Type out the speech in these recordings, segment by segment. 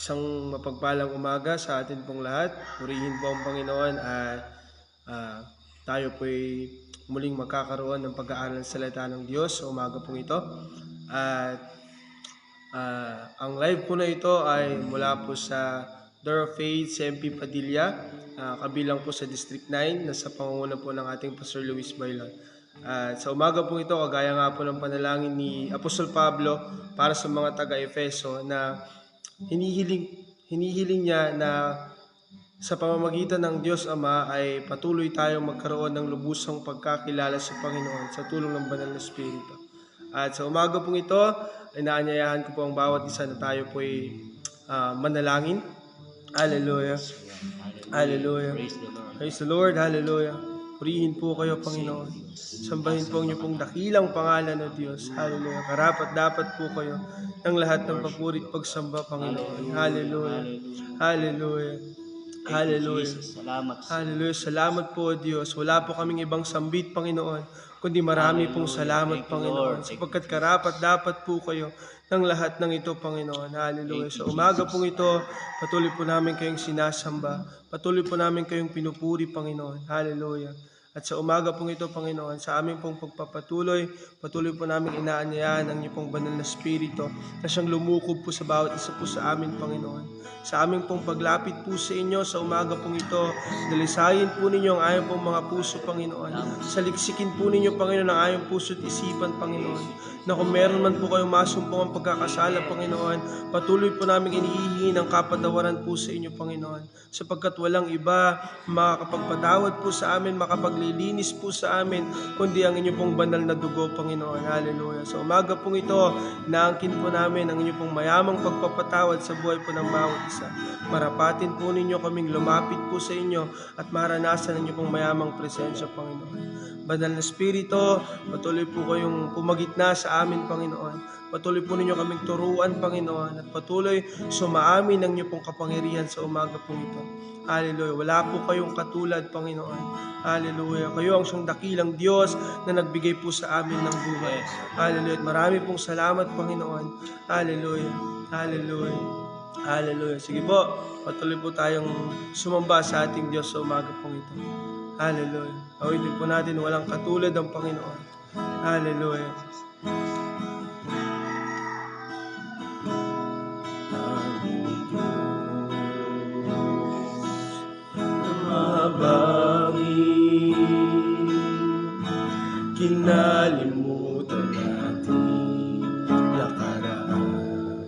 Isang mapagpalang umaga sa atin pong lahat. Purihin po ang Panginoon at tayo po'y muling magkakaroon ng pag-aaral ng salita ng Diyos sa umaga pong ito. At ang live po na ito ay mula po sa Door of Faith, CMP Padilla, kabilang po sa District 9, nasa pangunguna po ng ating Pastor Luis Bailon. At sa umaga po ito, kagaya nga po ng panalangin ni Apostol Pablo para sa mga taga-Efeso na hinihiling niya na sa pamamagitan ng Diyos Ama ay patuloy tayong magkaroon ng lubusang pagkakilala sa Panginoon sa tulong ng Banal na Espiritu. At sa umaga pong ito, inaanyayahan ko po ang bawat isa na tayo po'y manalangin. Hallelujah. Hallelujah. Praise the Lord. Hallelujah. Purihin po kayo, Panginoon. Sambahin po ang inyong pong dakilang pangalan ng Diyos. Hallelujah. Karapat-dapat po kayo ng lahat ng papuri at pagsamba, Panginoon. Hallelujah. Hallelujah. Hallelujah. Hallelujah. Salamat po, Diyos. Wala po kaming ibang sambit, Panginoon, kundi marami pong salamat, Panginoon, sapagkat karapat-dapat po kayo ng lahat ng ito, Panginoon. Hallelujah. Sa umaga pong ito, patuloy po namin kayong sinasamba. Patuloy po namin kayong pinupuri, Panginoon. Hallelujah. At sa umaga pong ito, Panginoon, sa aming pong pagpapatuloy, patuloy po namin inaanyayahan ang iyong pong banal na Espiritu na siyang lumukob po sa bawat isa po sa amin, Panginoon. Sa aming pong paglapit po sa inyo sa umaga pong ito, dalisayin po ninyo ang ayong pong mga puso, Panginoon. Saliksikin po ninyo, Panginoon, ang ayong puso at isipan, Panginoon. Na kung meron man po kayong masumpong ang pagkakasala, Panginoon, patuloy po namin inihihingi ng kapatawaran po sa inyo, Panginoon. Sapagkat walang iba makakapagpatawad po sa amin, makapaglilinis po sa amin, kundi ang inyong pong banal na dugo, Panginoon. Hallelujah. Sa umaga pong ito, naangkin po namin ang inyong pong mayamang pagpapatawad sa buhay po ng bawat isa. Marapatin po ninyo kaming lumapit po sa inyo at maranasan ang inyong pong mayamang presensya, Panginoon. Banal na Espiritu, patuloy po kayong pumagitna sa amin, Panginoon. Patuloy po ninyo kaming turuan, Panginoon, at patuloy sumaamin ang inyong pong kapangyarihan sa umaga pong ito. Hallelujah. Wala po kayong katulad, Panginoon. Hallelujah. Kayo ang siyang dakilang Diyos na nagbigay po sa amin ng buhay. Hallelujah. At marami pong salamat, Panginoon. Hallelujah. Hallelujah. Hallelujah. Sige po, patuloy po tayong sumamba sa ating Diyos sa umaga pong ito. Hallelujah. Awitin po natin, walang katulad ang Panginoon. Hallelujah. Kinalimutan natin nakaraan.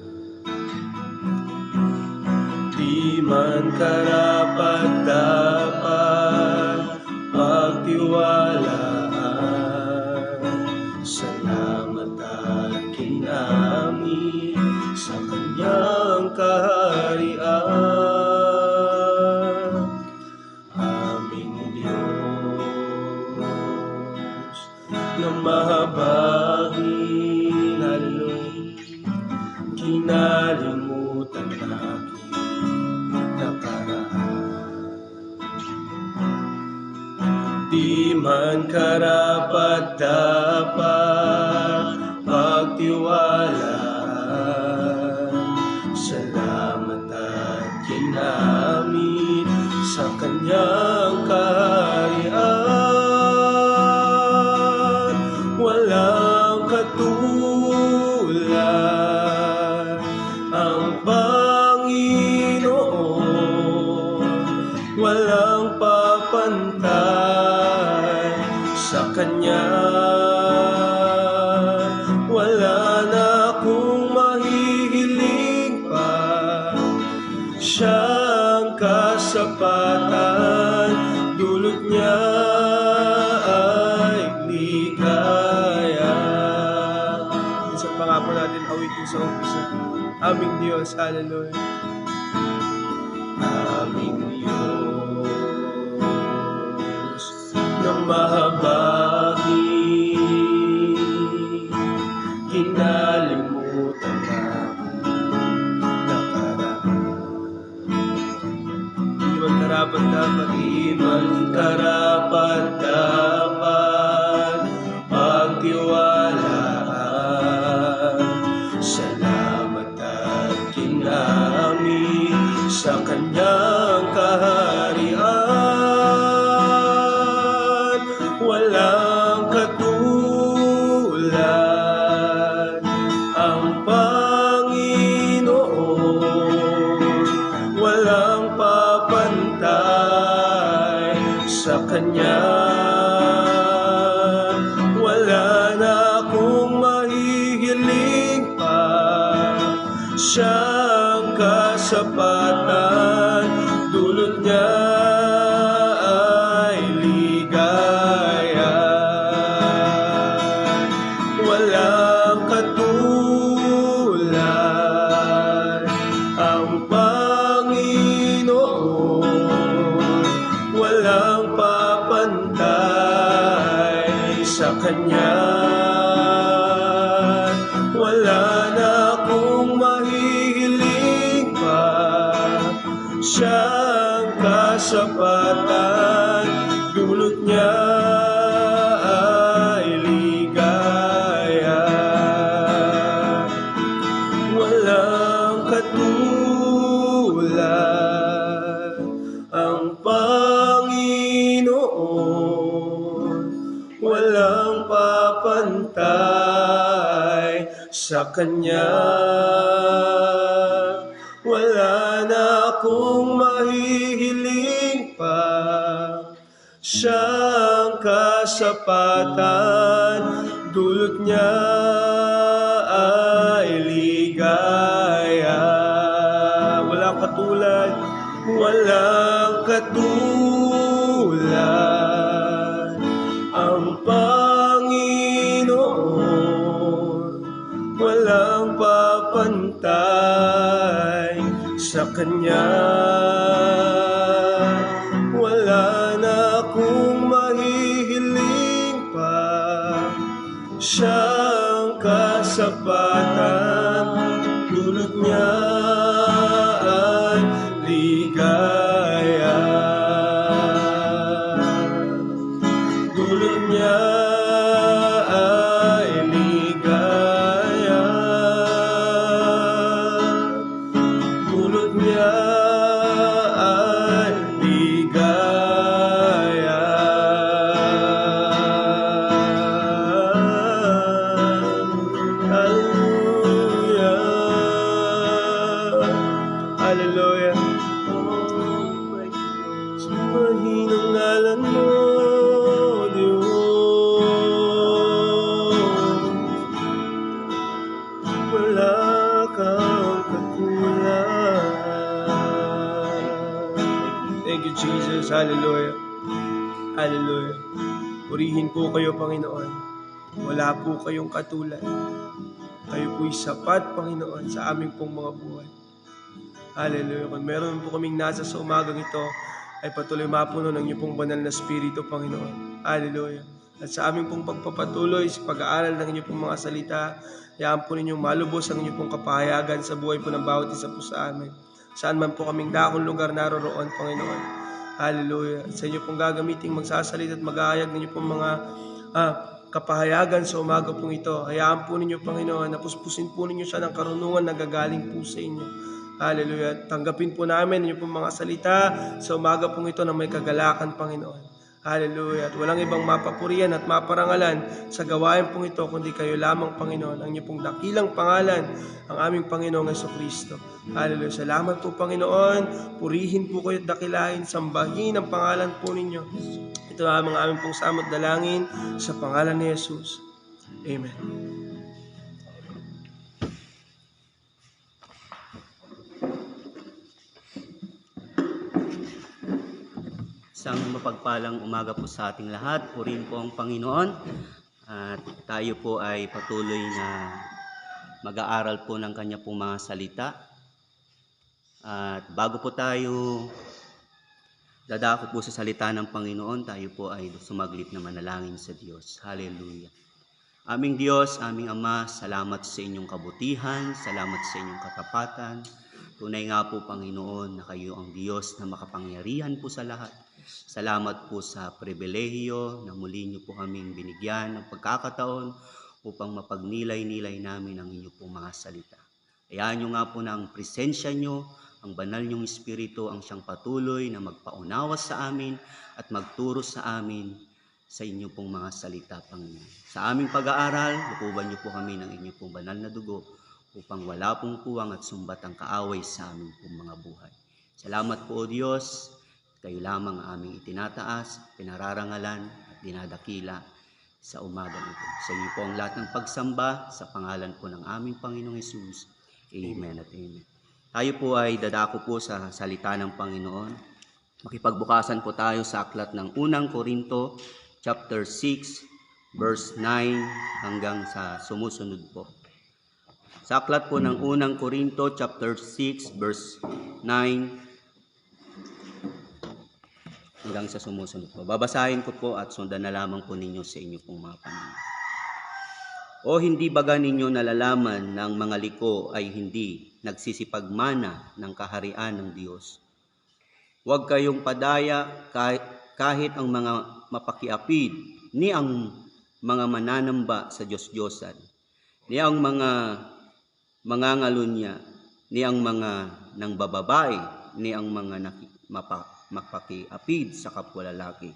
Di man karapat-dapat pagtiwalaan. Salamat at kinamit sa kanyang kaharian. Mahabagin, hallelujah, kinalimutan na aking nakaraan. Di man karapat-dapat pagtiwalaan. Salamat at kinamit sa kanyang kaharian. Walang katulad ang Panginoon, walang papantay sa Kanya. Wala na akong mahihiling pa, siyang kasapatan, dulot niya ay ligaya. Pangako natin awitin sa umpisa. Aming Diyos, hallelujah. Aming Diyos na mahabagin, kinalimutan namin nakaraan. Di man karapat-dapat, di man karapat-dapat pagtiwalaan. Salamat at kinamit Kanya. Wala na akong mahihiling pa, siyang kasapatan, dulot niya ay ligaya. Walang katulad ang Panginoon, walang papantay sa Kanya. Wala na akong mahihiling pa, siyang kasapatan, dulot niya ay ligaya. Walang katulad ang Panginoon, walang papantay sa Kanya. Wala na akong mahihiling pa, siyang kasapatan, dulot niya ay ligaya. Walang katulad, walang katulad ang Panginoon, walang papantay sa Kanya. Wala na akong mahihiling pa, siyang kasapatan, dulot niya ay ligaya. Dulot niya ay ligaya. Dulot niya ay ligaya. Hallelujah. Hallelujah. Sumahin ang ngalan mo, wala kang katulad. Thank you, Jesus. Hallelujah. Hallelujah. Purihin po kayo, Panginoon. Wala po kayong katulad. Kayo po'y sapat, Panginoon, sa aming pong mga buhay. Hallelujah. Kung meron po kaming nasa sa umagang ito, ay patuloy mapuno ng iyong pong banal na Espiritu, Panginoon. Hallelujah. At sa aming pong pagpapatuloy sa pag-aaral ng inyong pong mga salita, hayaan po ninyong malubos ang inyong pong kapahayagan sa buhay po ng bawat isa po sa amin. Saan man po kaming dakong lugar naroroon, Panginoon. Hallelujah. At sa inyo pong gagamiting magsasalita at mag-aayag ng inyong pong mga kapahayagan sa umaga pong ito. Hayaan po ninyo, Panginoon, na puspusin po ninyo siya ng karunungan na gagaling po sa inyo. Hallelujah. Tanggapin po namin inyong pong mga salita sa umaga pong ito na may kagalakan, Panginoon. Hallelujah. At walang ibang mapapurihan at maparangalan sa gawain pong ito, kundi kayo lamang, Panginoon. Ang inyong pong dakilang pangalan, ang aming Panginoong Jesucristo. Hallelujah. Salamat po, Panginoon. Purihin po kayo at dakilahin, sambahin ang pangalan po ninyo. Ito ang aming pong samot dalangin sa pangalan ni Jesus. Amen. Isang mapagpalang umaga po sa ating lahat. Purihin po ang Panginoon. At tayo po ay patuloy na mag-aaral po ng kanya pong mga salita. At bago po tayo dadako po sa salita ng Panginoon, tayo po ay sumaglit na manalangin sa Diyos. Hallelujah. Aming Diyos, aming Ama, salamat sa inyong kabutihan, salamat sa inyong katapatan. Tunay nga po, Panginoon, na kayo ang Diyos na makapangyarihan po sa lahat. Salamat po sa pribilehiyo na muli niyo po kaming binigyan ng pagkakataon upang mapagnilay-nilay namin ang inyong pong mga salita. Hayaan niyo nga po na ang presensya niyo, ang banal niyong Espiritu ang siyang patuloy na magpaunawa sa amin at magturo sa amin sa inyong pong mga salita, Panginoon. Sa aming pag-aaral, lukuban niyo po kami ng inyong pong banal na dugo upang wala pong kuwang at sumbat ang kaaway sa aming pong mga buhay. Salamat po, O Diyos. Kayo lamang ang aming itinataas, pinararangalan at dinadakila sa umaga ito. Sa inyo po ang lahat ng pagsamba sa pangalan po ng aming Panginoong Hesus. Amen at amen. Tayo po ay dadako po sa salita ng Panginoon. Makipagbukasan po tayo sa aklat ng unang Korinto, chapter 6, verse 9 hanggang sa sumusunod po. Sa aklat po ng unang Korinto, chapter 6, verse 9 hanggang sa sumusunod po. Babasahin ko po at sundan na lamang po ninyo sa inyo pong mga panahon. O hindi baga ninyo nalalaman na ang mga liko ay hindi nagsisipagmana ng kaharian ng Diyos? Huwag kayong padaya kahit ang mga mapakiapid, ni ang mga mananamba sa Diyos-Diyosan, ni ang mga mangangalunya, ni ang mga nangbababae, ni ang mga mapakiapid sa kapwa lalaki.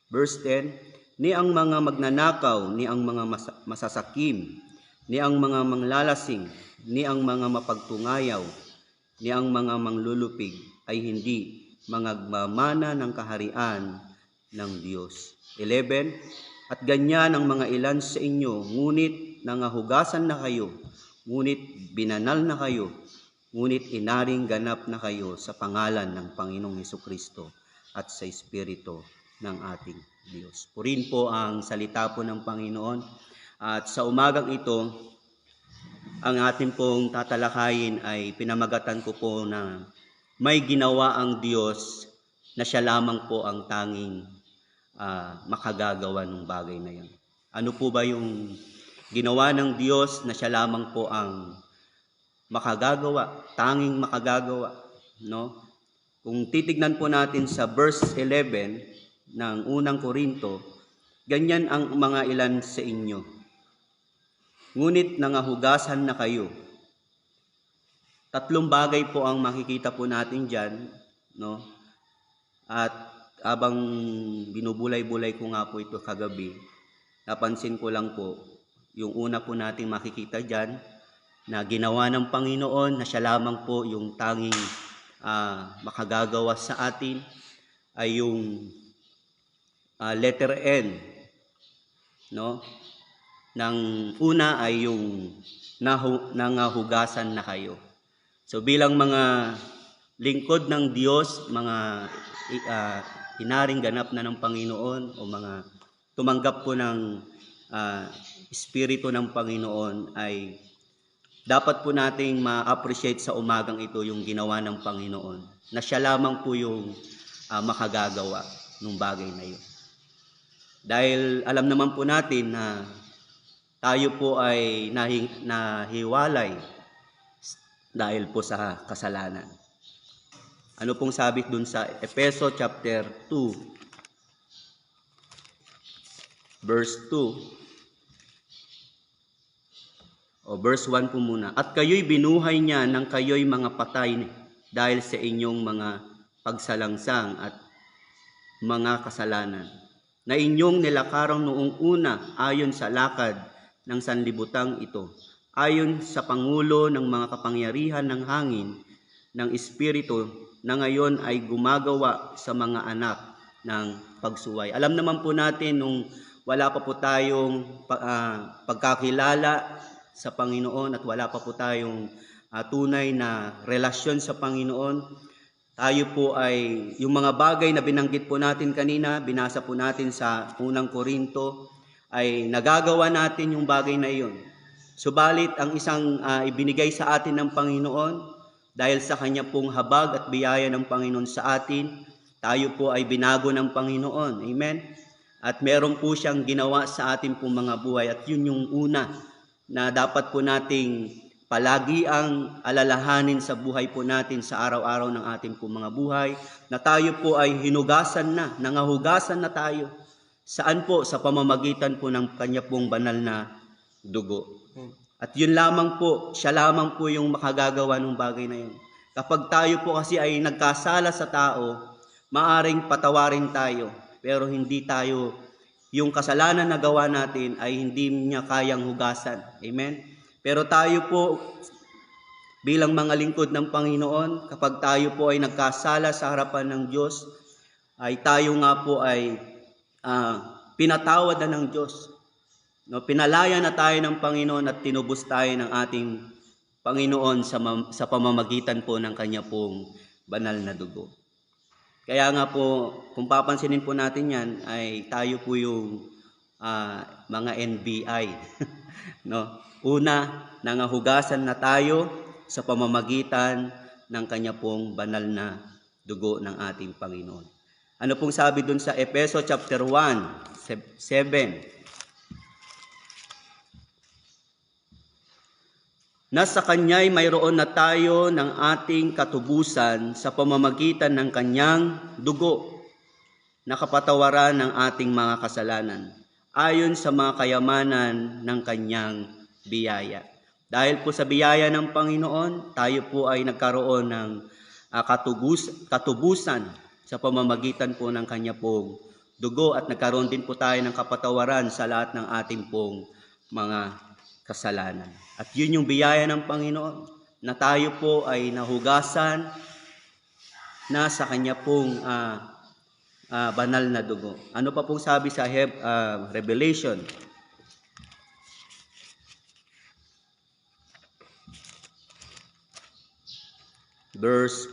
Verse 10, ni ang mga magnanakaw, ni ang mga masasakim, ni ang mga manglalasing, ni ang mga mapagtungayaw, ni ang mga manglulupig ay hindi mangagmamana ng kaharian ng Diyos. 11, at ganyan ang mga ilan sa inyo, ngunit nangahugasan na kayo, ngunit binanal na kayo, ngunit inaring ganap na kayo sa pangalan ng Panginoong Hesukristo at sa Espiritu ng ating Diyos. Purihin po ang salita po ng Panginoon. At sa umagang ito, ang ating pong tatalakayin ay pinamagatan ko po na may ginawa ang Diyos na siya lamang po ang tanging makagagawa ng bagay na yan. Ano po ba yung ginawa ng Diyos na siya lamang po ang makagagawa, tanging makagagawa, no? Kung titignan po natin sa verse 11 ng unang Korinto, ganyan ang mga ilan sa inyo. Ngunit nangahugasan na kayo. Tatlong bagay po ang makikita po natin dyan, no? At abang binubulay-bulay ko nga po ito kagabi, napansin ko lang po, yung una po natin makikita dyan, na ginawa ng Panginoon, na siya lamang po yung tanging makagagawa sa atin, ay yung letter N, no? Nang una ay yung nangahugasan na kayo. So bilang mga lingkod ng Diyos, mga inaring ganap na ng Panginoon o mga tumanggap po ng Espiritu ng Panginoon, ay dapat po nating ma-appreciate sa umagang ito yung ginawa ng Panginoon, na siya lamang po yung makagagawa ng bagay na yun. Dahil alam naman po natin na tayo po ay nahiwalay dahil po sa kasalanan. Ano pong sabi dun sa Efeso chapter 2, verse 2, o verse 1 po muna. At kayo'y binuhay niya nang kayo'y mga patay dahil sa inyong mga pagsalangsang at mga kasalanan, na inyong nilakaran noong una ayon sa lakad ng sanlibutang ito, ayon sa pangulo ng mga kapangyarihan ng hangin ng Espiritu na ngayon ay gumagawa sa mga anak ng pagsuway. Alam naman po natin nung wala pa po tayong pagkakilala sa Panginoon at wala pa po tayong tunay na relasyon sa Panginoon, tayo po ay, yung mga bagay na binanggit po natin kanina, binasa po natin sa unang Korinto, ay nagagawa natin yung bagay na iyon. Subalit, ang isang ibinigay sa atin ng Panginoon, dahil sa kanya pong habag at biyaya ng Panginoon sa atin, tayo po ay binago ng Panginoon. Amen? At meron po siyang ginawa sa atin pong mga buhay. At yun yung una na dapat po nating palagi ang alalahanin sa buhay po natin sa araw-araw ng ating po mga buhay, na tayo po ay hinugasan na, nangahugasan na tayo. Saan po? Sa pamamagitan po ng kanya pong banal na dugo. At yun lamang po, siya lamang po yung makagagawa ng bagay na yun. Kapag tayo po kasi ay nagkasala sa tao, maaring patawarin tayo, pero hindi tayo, yung kasalanan na gawa natin ay hindi niya kayang hugasan. Amen? Pero tayo po, bilang mga lingkod ng Panginoon, kapag tayo po ay nagkasala sa harapan ng Diyos, ay tayo nga po ay pinatawad na ng Diyos. No, pinalaya na tayo ng Panginoon at tinubos tayo ng ating Panginoon sa pamamagitan po ng kanya pong banal na dugo. Kaya nga po, kung papansinin po natin yan, ay tayo po yung mga NBI. No? Una, nangahugasan na tayo sa pamamagitan ng kanya pong banal na dugo ng ating Panginoon. Ano pong sabi dun sa Efeso chapter 1, 7? Nasa Kanya'y mayroon na tayo ng ating katubusan sa pamamagitan ng Kanyang dugo na kapatawaran ng ating mga kasalanan ayon sa mga kayamanan ng Kanyang biyaya. Dahil po sa biyaya ng Panginoon, tayo po ay nagkaroon ng katubusan sa pamamagitan po ng Kanya pong dugo at nagkaroon din po tayo ng kapatawaran sa lahat ng ating pong mga kasalanan. At yun yung biyaya ng Panginoon, na tayo po ay nahugasan na sa Kanya pong banal na dugo. Ano pa pong sabi sa Revelation? Verse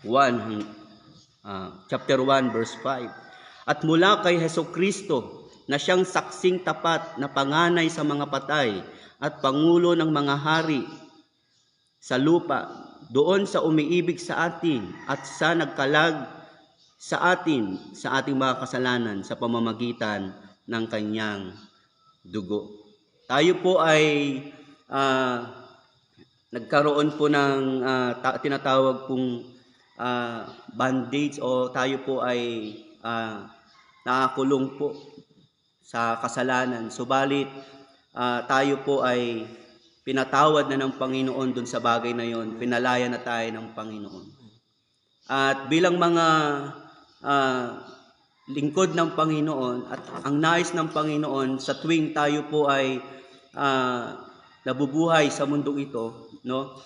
1, chapter 1, verse 5. At mula kay Hesukristo, na siyang saksing tapat na panganay sa mga patay at pangulo ng mga hari sa lupa, doon sa umiibig sa atin at sa nagkalag sa ating mga kasalanan sa pamamagitan ng kanyang dugo. Tayo po ay nagkaroon po ng tinatawag pong bandage, o tayo po ay nakakulong po sa kasalanan. Subalit, tayo po ay pinatawad na ng Panginoon dun sa bagay na yon. Pinalaya na tayo ng Panginoon. At bilang mga lingkod ng Panginoon, at ang nais ng Panginoon sa tuwing tayo po ay nabubuhay sa mundong ito, no?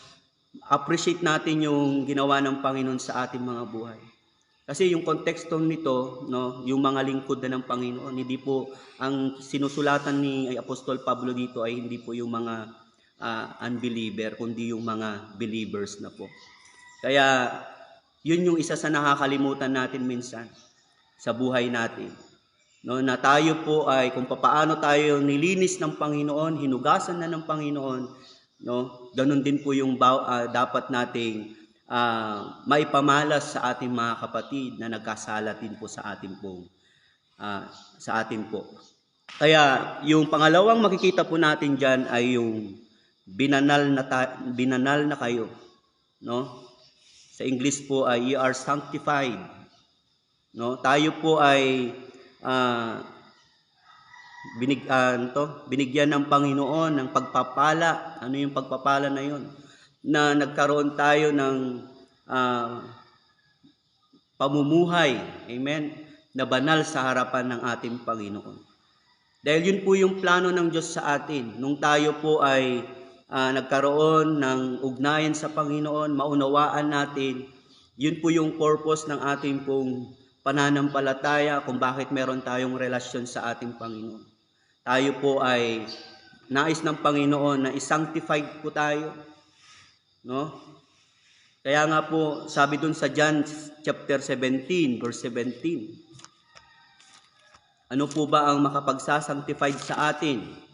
Appreciate natin yung ginawa ng Panginoon sa ating mga buhay. Kasi yung konteksto nito, no, yung mga lingkod na ng Panginoon, hindi po ang sinusulatan ni Apostol Pablo dito ay hindi po yung mga unbeliever, kundi yung mga believers na po. Kaya yun yung isa sa nakakalimutan natin minsan sa buhay natin. No, na tayo po ay kung paano tayo nilinis ng Panginoon, hinugasan na ng Panginoon, no? Ganun din po yung dapat nating maipamalas sa ating mga kapatid na nagkasala din po sa ating po. Kaya yung pangalawang makikita po natin diyan ay yung binanal na kayo, no? Sa English po ay you are sanctified. No? Tayo po ay binigyan ng Panginoon ng pagpapala. Ano yung pagpapala na yun? Na nagkaroon tayo ng pamumuhay, amen, na banal sa harapan ng ating Panginoon. Dahil yun po yung plano ng Diyos sa atin. Nung tayo po ay nagkaroon ng ugnayan sa Panginoon, maunawaan natin, yun po yung purpose ng ating pong pananampalataya kung bakit meron tayong relasyon sa ating Panginoon. Tayo po ay nais ng Panginoon na i-sanctified po tayo, no? Kaya nga po sabi dun sa John chapter 17 verse 17, ano po ba ang makapagsasanctified sa atin?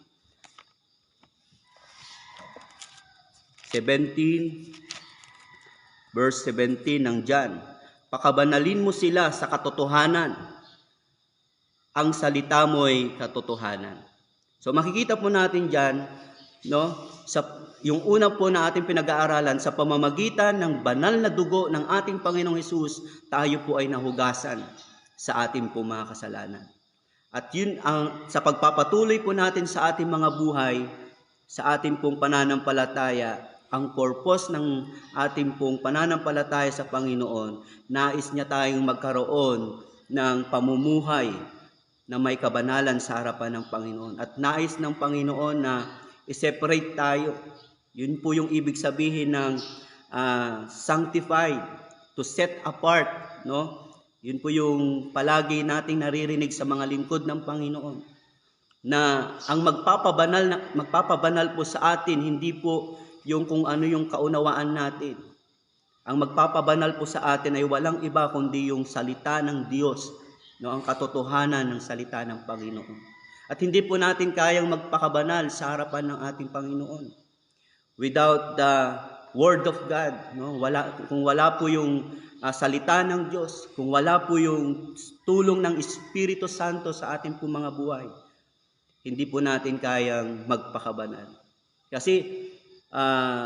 17 verse 17 ng John, pakabanalin mo sila sa katotohanan, ang salita mo'y katotohanan. So makikita po natin diyan, no, yung una po na ating pinag-aaralan, sa pamamagitan ng banal na dugo ng ating Panginoong Hesus, tayo po ay nahugasan sa ating po mga kasalanan. At yun sa pagpapatuloy po natin sa ating mga buhay, sa ating pong pananampalataya, ang purpose ng ating pong pananampalataya sa Panginoon, nais niya tayong magkaroon ng pamumuhay na may kabanalan sa harapan ng Panginoon. At nais ng Panginoon na i-separate tayo. Yun po yung ibig sabihin ng sanctified, to set apart, no? Yun po yung palagi nating naririnig sa mga lingkod ng Panginoon, na ang magpapabanal po sa atin, hindi po yung kung ano yung kaunawaan natin. Ang magpapabanal po sa atin ay walang iba kundi yung salita ng Diyos, no, ang katotohanan ng salita ng Panginoon. At hindi po natin kayang magpakabanal sa harapan ng ating Panginoon without the Word of God, no? Kung wala po yung salita ng Diyos, kung wala po yung tulong ng Espiritu Santo sa ating po mga buhay, hindi po natin kayang magpakabanal. Kasi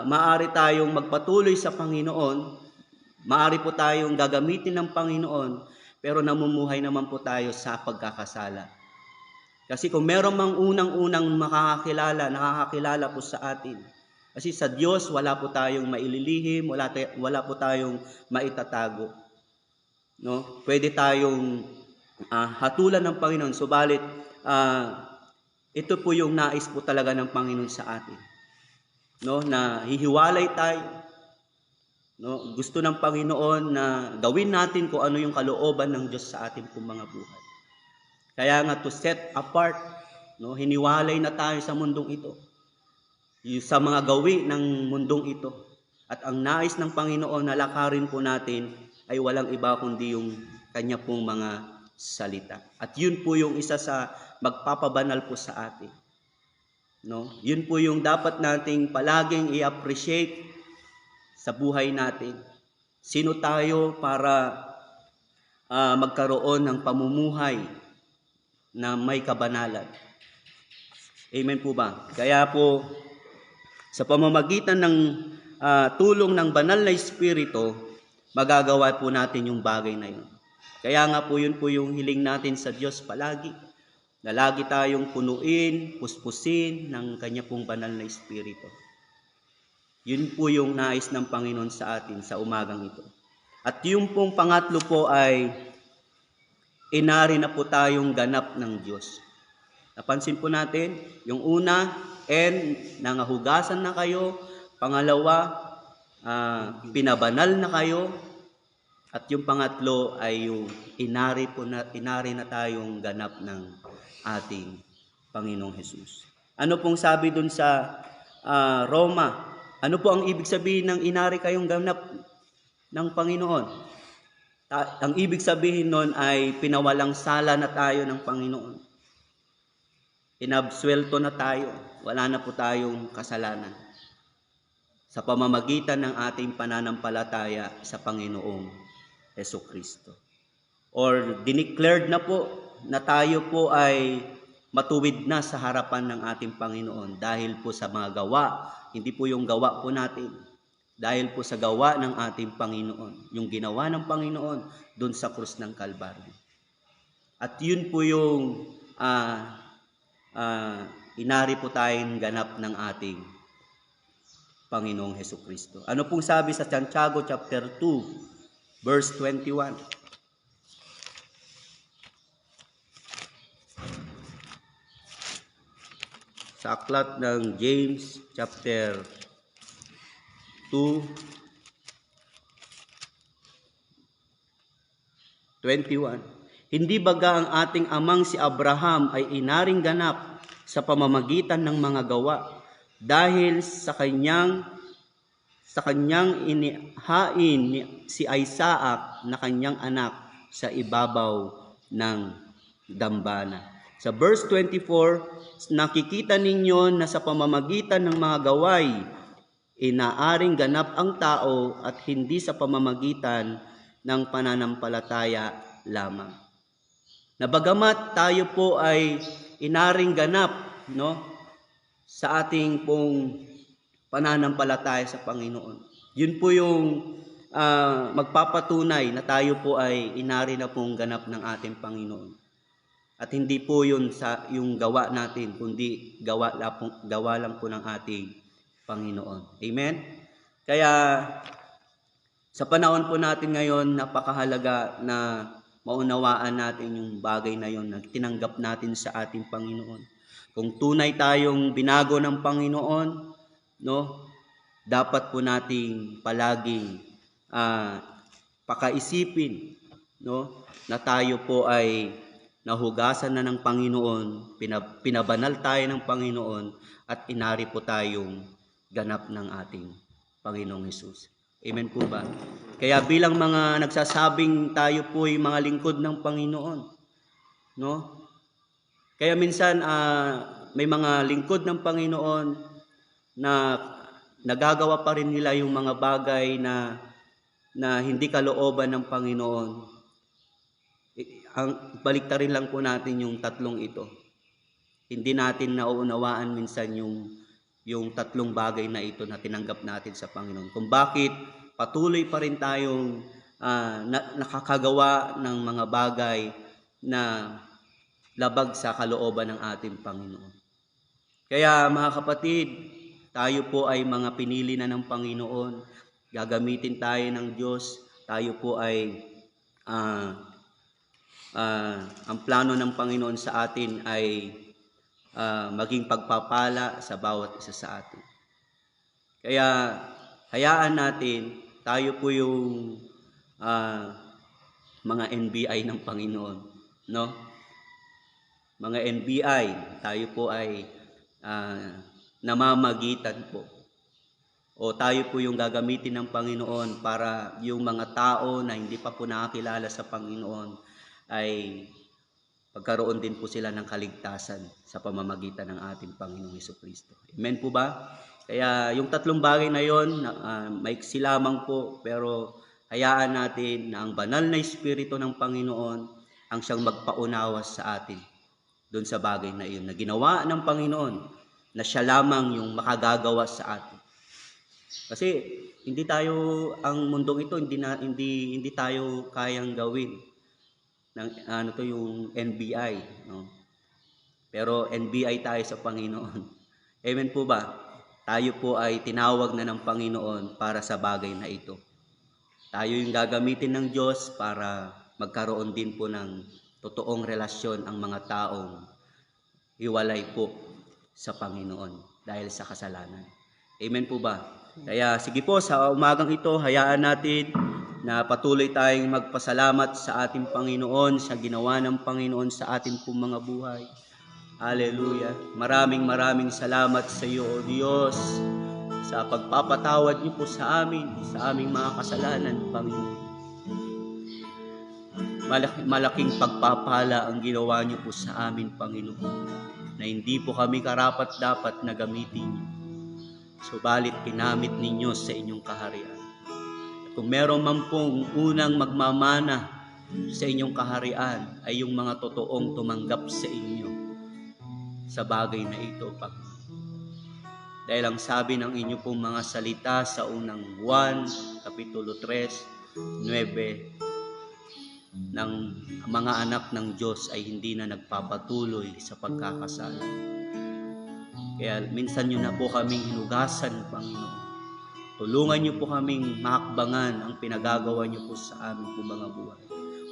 maaari tayong magpatuloy sa Panginoon, maaari po tayong gagamitin ng Panginoon, pero namumuhay naman po tayo sa pagkakasala. Kasi kung meron mang unang-unang nakakakilala po sa atin, kasi sa Diyos wala po tayong maililihim, wala po tayong maitatago. No? Pwede tayong hatulan ng Panginoon, subalit ito po yung nais po talaga ng Panginoon sa atin. No, na hihiwalay tayo. No, gusto ng Panginoon na gawin natin kung ano yung kalooban ng Diyos sa ating pong mga buhay. Kaya nga to set apart, no, hiniwalay na tayo sa mundong ito. Sa mga gawi ng mundong ito. At ang nais ng Panginoon na lakarin po natin ay walang iba kundi yung kanya pong mga salita. At yun po yung isa sa magpapabanal po sa atin. No? Yun po yung dapat nating palaging i-appreciate sa buhay natin. Sino tayo para magkaroon ng pamumuhay na may kabanalan? Amen po ba? Kaya po, sa pamamagitan ng tulong ng banal na Espiritu, magagawa po natin yung bagay na yun. Kaya nga po yun po yung hiling natin sa Diyos palagi, na lagi tayong punuin, puspusin ng Kanya pong banal na Espiritu. Yun po yung nais ng Panginoon sa atin sa umagang ito. At yung pong pangatlo po ay inari na po tayong ganap ng Diyos. Napansin po natin, yung una, nangahugasan na kayo. Pangalawa, pinabanal na kayo. At yung pangatlo ay yung inari na tayong ganap ng ating Panginoong Hesus. Ano pong sabi dun sa Roma? Ano po ang ibig sabihin ng inari kayong ganap ng Panginoon? Ang ibig sabihin nun ay pinawalang sala na tayo ng Panginoon. Inabsuelto na tayo. Wala na po tayong kasalanan. Sa pamamagitan ng ating pananampalataya sa Panginoong Hesukristo. Or dineclared na po na tayo po ay matuwid na sa harapan ng ating Panginoon dahil po sa mga gawa, hindi po yung gawa po natin, dahil po sa gawa ng ating Panginoon, yung ginawa ng Panginoon doon sa krus ng Kalbaryo. At yun po yung inari po tayong ganap ng ating Panginoong Hesukristo. Ano pong sabi sa Santiago chapter 2, verse 21? Sa aklat ng James chapter 2, 21. Hindi baga ang ating amang si Abraham ay inaring ganap sa pamamagitan ng mga gawa dahil sa kanyang inihain si Isaac na kanyang anak sa ibabaw ng dambana. Sa verse 24, nakikita ninyo na sa pamamagitan ng mga gaway, inaaring ganap ang tao at hindi sa pamamagitan ng pananampalataya lamang. Na bagamat tayo po ay inaring ganap, no, sa ating pong pananampalataya sa Panginoon. Yun po yung magpapatunay na tayo po ay inari na pong ganap ng ating Panginoon. At hindi po yun sa yung gawa natin, kundi gawa lang po ng ating Panginoon. Amen? Kaya sa panahon po natin ngayon, napakahalaga na maunawaan natin yung bagay na yun na tinanggap natin sa ating Panginoon. Kung tunay tayong binago ng Panginoon, no, dapat po nating palaging pakaisipin no? Na tayo po ay nahugasan na ng Panginoon, pinabanal tayo ng Panginoon, at inari po tayong ganap ng ating Panginoong Hesus. Amen po ba? Kaya bilang mga nagsasabing tayo po ay mga lingkod ng Panginoon, no? Kaya minsan may mga lingkod ng Panginoon na nagagawa pa rin nila yung mga bagay na hindi kalooban ng Panginoon. Baliktarin lang po natin yung tatlong ito. Hindi natin nauunawaan minsan yung tatlong bagay na ito na tinanggap natin sa Panginoon. Kung bakit patuloy pa rin tayong nakakagawa ng mga bagay na labag sa kalooban ng ating Panginoon. Kaya mga kapatid, tayo po ay mga pinili na ng Panginoon. Gagamitin tayo ng Diyos. Tayo po ay ang plano ng Panginoon sa atin ay maging pagpapala sa bawat isa sa atin. Kaya hayaan natin, tayo po yung mga NBI ng Panginoon, no? Mga NBI, tayo po ay namamagitan po. O tayo po yung gagamitin ng Panginoon para yung mga tao na hindi pa po nakakilala sa Panginoon ay pagkaroon din po sila ng kaligtasan sa pamamagitan ng ating Panginoong Jesucristo. Amen po ba? Kaya yung tatlong bagay na yon, maiksi lamang po, pero hayaan natin na ang banal na Espiritu ng Panginoon ang siyang magpaunawa sa atin doon sa bagay na iyon na ginawa ng Panginoon, na siya lamang yung makagagawa sa atin. Kasi hindi tayo, ang mundong ito, hindi tayo kayang gawin ng yung NBI, no? Pero NBI tayo sa Panginoon. Amen po ba? Tayo po ay tinawag na ng Panginoon para sa bagay na ito. Tayo yung gagamitin ng Diyos para magkaroon din po ng totoong relasyon ang mga taong hiwalay po sa Panginoon dahil sa kasalanan. Amen po ba? Kaya sige po, sa umagang ito, hayaan natin na patuloy tayong magpasalamat sa ating Panginoon, sa ginawa ng Panginoon sa ating pong mga buhay. Hallelujah. Maraming salamat sa iyo, O Diyos, sa pagpapatawad niyo po sa amin, sa aming mga kasalanan, Panginoon. Malaking pagpapala ang ginawa niyo po sa amin, Panginoon, na hindi po kami karapat-dapat na gamitin niyo. Subalit ginamit ninyo sa inyong kaharian. At kung meron man pong unang magmamana sa inyong kaharian, ay yung mga totoong tumanggap sa inyo sa bagay na ito, Panginoon. Dahil ang sabi ng inyo pong mga salita sa unang Juan, Kapitulo 3, 9, ng mga anak ng Diyos ay hindi na nagpapatuloy sa pagkakasala. Kaya minsan nyo na po kaming hinugasan, Panginoon. Tulungan nyo po kaming mahakbangan ang pinagagawa nyo po sa aming po mga buhay.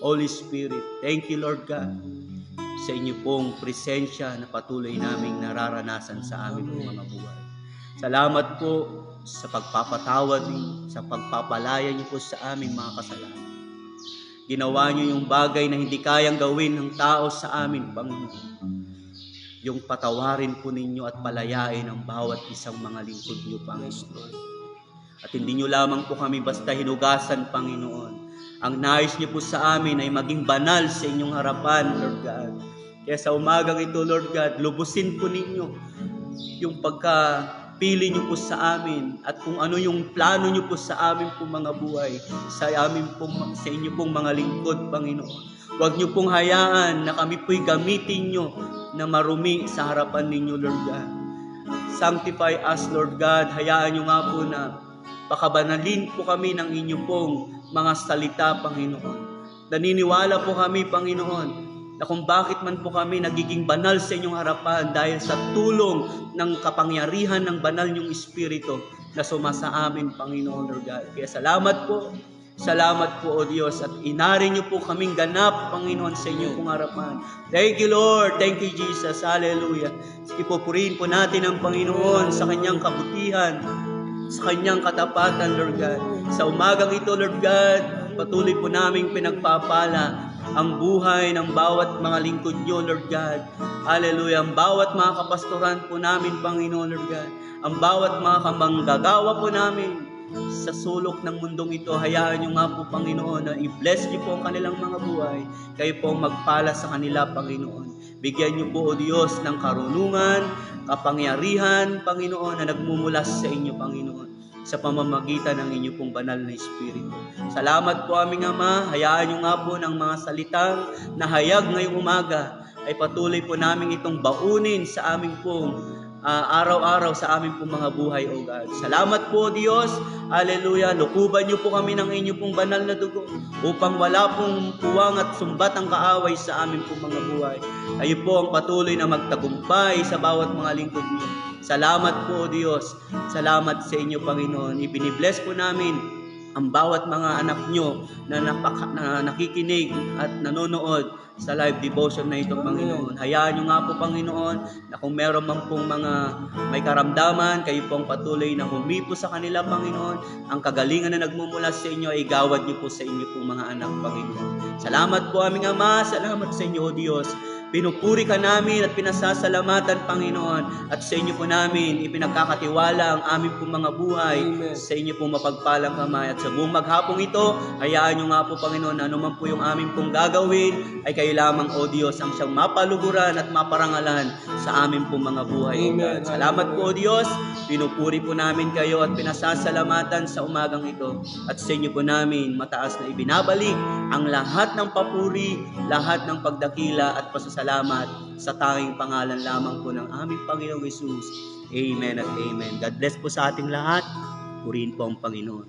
Holy Spirit, thank you, Lord God, sa inyo pong presensya na patuloy naming nararanasan sa aming po mga buhay. Salamat po sa pagpapatawad niyo, sa pagpapalaya niyo po sa aming mga kasalanan. Ginawa niyo yung bagay na hindi kayang gawin ng tao sa amin, Panginoon. Yung patawarin po ninyo at palayain ang bawat isang mga lingkod niyo, Panginoon. At hindi niyo lamang po kami basta hinugasan, Panginoon. Ang nais niyo po sa amin ay maging banal sa inyong harapan, Lord God. Kaya sa umagang ito, Lord God, lubusin po ninyo yung pagkapili niyo po sa amin at kung ano yung plano niyo po sa amin po mga buhay, sa inyo pong mga lingkod, Panginoon. Huwag niyo pong hayaan na kami po'y gamitin niyo na marumi sa harapan ninyo, Lord God. Sanctify us, Lord God. Hayaan niyo nga po na pakabanalin po kami ng inyo pong mga salita, Panginoon. Naniniwala po kami, Panginoon, na kung bakit man po kami nagiging banal sa inyong harapan dahil sa tulong ng kapangyarihan ng banal niyong Espiritu na sumasa amin, Panginoon, Lord God. Kaya salamat po, O Diyos, at inari niyo po kaming ganap, Panginoon, sa inyong pong harapan. Thank you, Lord. Thank you, Jesus. Hallelujah. Sige po, purihin po natin ang Panginoon sa kanyang kabutihan, sa kanyang katapatan, Lord God. Sa umagang ito, Lord God, patuloy po naming pinagpapala ang buhay ng bawat mga lingkod nyo, Lord God. Hallelujah. Ang bawat mga kapastoran po namin, Panginoon, Lord God. Ang bawat mga kamanggagawa po namin sa sulok ng mundong ito, hayaan nyo nga po, Panginoon, na i-bless nyo po ang kanilang mga buhay. Kayo po ang magpala sa kanila, Panginoon. Bigyan nyo po, O Diyos, ng karunungan, kapangyarihan, Panginoon, na nagmumula sa inyo, Panginoon, sa pamamagitan ng inyo pong banal na Espiritu. Salamat po, aming Ama. Hayaan nyo nga po ng mga salitang nahayag ngayong umaga ay patuloy po namin itong baunin sa aming pong araw-araw sa aming pong mga buhay, O God. Salamat po, Diyos. Hallelujah. Lukuban niyo po kami ng inyo pong banal na dugo upang wala pong puwang at sumbat ang kaaway sa aming pong mga buhay. Kayo po ang patuloy na magtagumpay sa bawat mga lingkod niyo. Salamat po, Diyos. Salamat sa inyo, Panginoon. Ibinibless po namin ang bawat mga anak nyo na nakikinig at nanonood sa live devotion na ito, Panginoon. Hayaan nyo nga po, Panginoon, na kung meron man pong mga may karamdaman, kayo pong patuloy na humipo sa kanila, Panginoon. Ang kagalingan na nagmumula sa inyo ay gawad nyo po sa inyo pong mga anak, Panginoon. Salamat po, aming Ama. Salamat sa inyo, O Diyos. Pinupuri ka namin at pinasasalamatan, Panginoon, at sa inyo po namin ipinagkakatiwala ang aming pong mga buhay. Amen. Sa inyo pong mapagpalang kamay at sa buong maghapong ito, hayaan nyo nga po, Panginoon, na anuman po yung aming pong gagawin ay kayo lamang, O Diyos, ang siyang mapaluguran at maparangalan sa aming pong mga buhay, O Amen. God. Salamat po, O Diyos. Pinupuri po namin kayo at pinasasalamatan sa umagang ito. At sa inyo po namin mataas na ibinabalik ang lahat ng papuri, lahat ng pagdakila at pasasalamat sa tanging pangalan lamang po ng aming Panginoong Hesus. Amen at amen. God bless po sa ating lahat. Purihin po ang Panginoon.